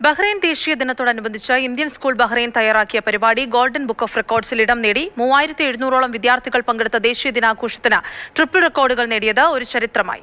Bahrain ദേശീയ ദിനത്തോടനുബന്ധിച്ച് Indian school Bahrain തയ്യാറാക്കിയ പരിപാടി ഗോൾഡൻ ബുക്ക് ഓഫ് റെക്കോർഡ്സിൽ ഇടം നേടി. 3700ഓളം വിദ്യാർത്ഥികൾ പങ്കെടുത്ത ദേശീയ ദിനാഘോഷത്തിന് ട്രിപ്പിൾ റെക്കോർഡുകൾ നേടിയത് ഒരു ചരിത്രമായി.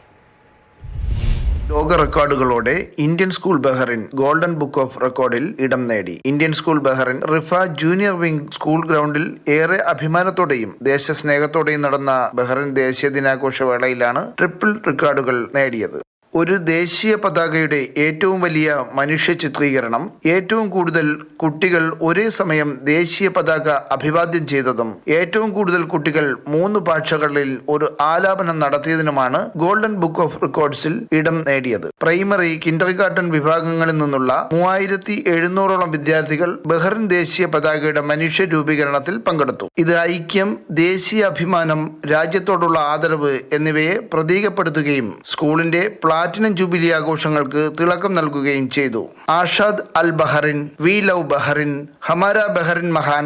ലോക റെക്കോർഡുകളോടെ Indian school Bahrain golden book of റെക്കോർഡിൽ ഇടം നേടി. Indian school Bahrain Riffa junior wing school ഗ്രൗണ്ടിൽ ഏറെ അഭിമാനത്തോടെയും ദേശസ്നേഹത്തോടെയും നടന്ന ബഹ്റൈൻ ദേശീയ ദിനാഘോഷ വേളയിലാണ് ട്രിപ്പിൾ റെക്കോർഡുകൾ നേടിയത്. ഒരു ദേശീയ പതാകയുടെ ഏറ്റവും വലിയ മനുഷ്യ ചിത്രീകരണം, ഏറ്റവും കൂടുതൽ കുട്ടികൾ ഒരേ സമയം ദേശീയ പതാക അഭിവാദ്യം ചെയ്തതും, ഏറ്റവും കൂടുതൽ കുട്ടികൾ 3 ഭാഷകളിൽ ഒരു ആലാപനം നടത്തിയതിനുമാണ് ഗോൾഡൻ ബുക്ക് ഓഫ് റെക്കോർഡ്സിൽ ഇടം നേടിയത്. പ്രൈമറി, കിൻഡർഗാർട്ടൻ വിഭാഗങ്ങളിൽ നിന്നുള്ള 3700ഓളം വിദ്യാർത്ഥികൾ ബഹ്റൈൻ ദേശീയ പതാകയുടെ മനുഷ്യ രൂപീകരണത്തിൽ പങ്കെടുത്തു. ഇത് ഐക്യം, ദേശീയ അഭിമാനം, രാജ്യത്തോടുള്ള ആദരവ് എന്നിവയെ പ്രതീകപ്പെടുത്തുകയും സ്കൂളിന്റെ പ്ലാറ്റിനം ജൂബിലി ആഘോഷങ്ങൾക്ക് തിളക്കം നൽകുകയും ചെയ്തു. ആഷാദ് അൽ ബഹ്റൈൻ, വി ലവ് ബഹ്റൈൻ, ഹമാര ബഹ്റൈൻ മഹാൻ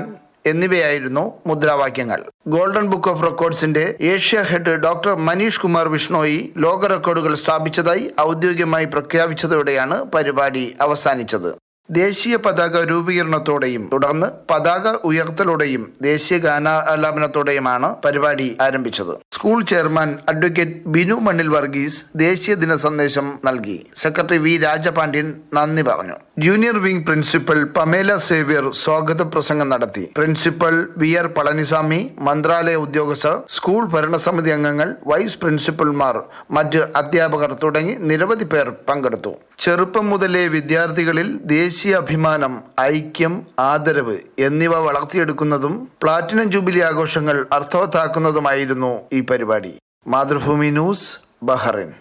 എന്നിവയായിരുന്നു മുദ്രാവാക്യങ്ങൾ. ഗോൾഡൻ ബുക്ക് ഓഫ് റെക്കോർഡ്സിന്റെ Asia head doctor Manish Kumar Vishnoi ലോക റെക്കോർഡുകൾ സ്ഥാപിച്ചതായി ഔദ്യോഗികമായി പ്രഖ്യാപിച്ചതോടെയാണ് പരിപാടി അവസാനിച്ചത്. ദേശീയ പതാക രൂപീകരണത്തോടെയും തുടർന്ന് പതാക ഉയർത്തലോടെയും ദേശീയ ഗാനാലാപനത്തോടെയുമാണ് പരിപാടി ആരംഭിച്ചത്. സ്കൂൾ ചെയർമാൻ അഡ്വക്കേറ്റ് ബിനു മണ്ണിൽ വർഗീസ് ദേശീയ ദിന സന്ദേശം നൽകി. സെക്രട്ടറി വി രാജപാണ്ഡ്യൻ നന്ദി പറഞ്ഞു. Junior wing principal Pamela Xavier സ്വാഗത പ്രസംഗം നടത്തി. പ്രിൻസിപ്പൽ വി ആർ പളനിസ്വാമി, മന്ത്രാലയ ഉദ്യോഗസ്ഥർ, സ്കൂൾ ഭരണസമിതി അംഗങ്ങൾ, വൈസ് പ്രിൻസിപ്പൽമാർ, മറ്റ് അധ്യാപകർ തുടങ്ങി നിരവധി പേർ പങ്കെടുത്തു. ചെറുപ്പം മുതലേ വിദ്യാർത്ഥികളിൽ ദേശീയ അഭിമാനം, ഐക്യം, ആദരവ് എന്നിവ വളർത്തിയെടുക്കുന്നതും പ്ലാറ്റിനം ജൂബിലി ആഘോഷങ്ങൾ അർത്ഥവത്താക്കുന്നതുമായിരുന്നു ഈ പരിപാടി. Mathrubhumi news, Bahrain.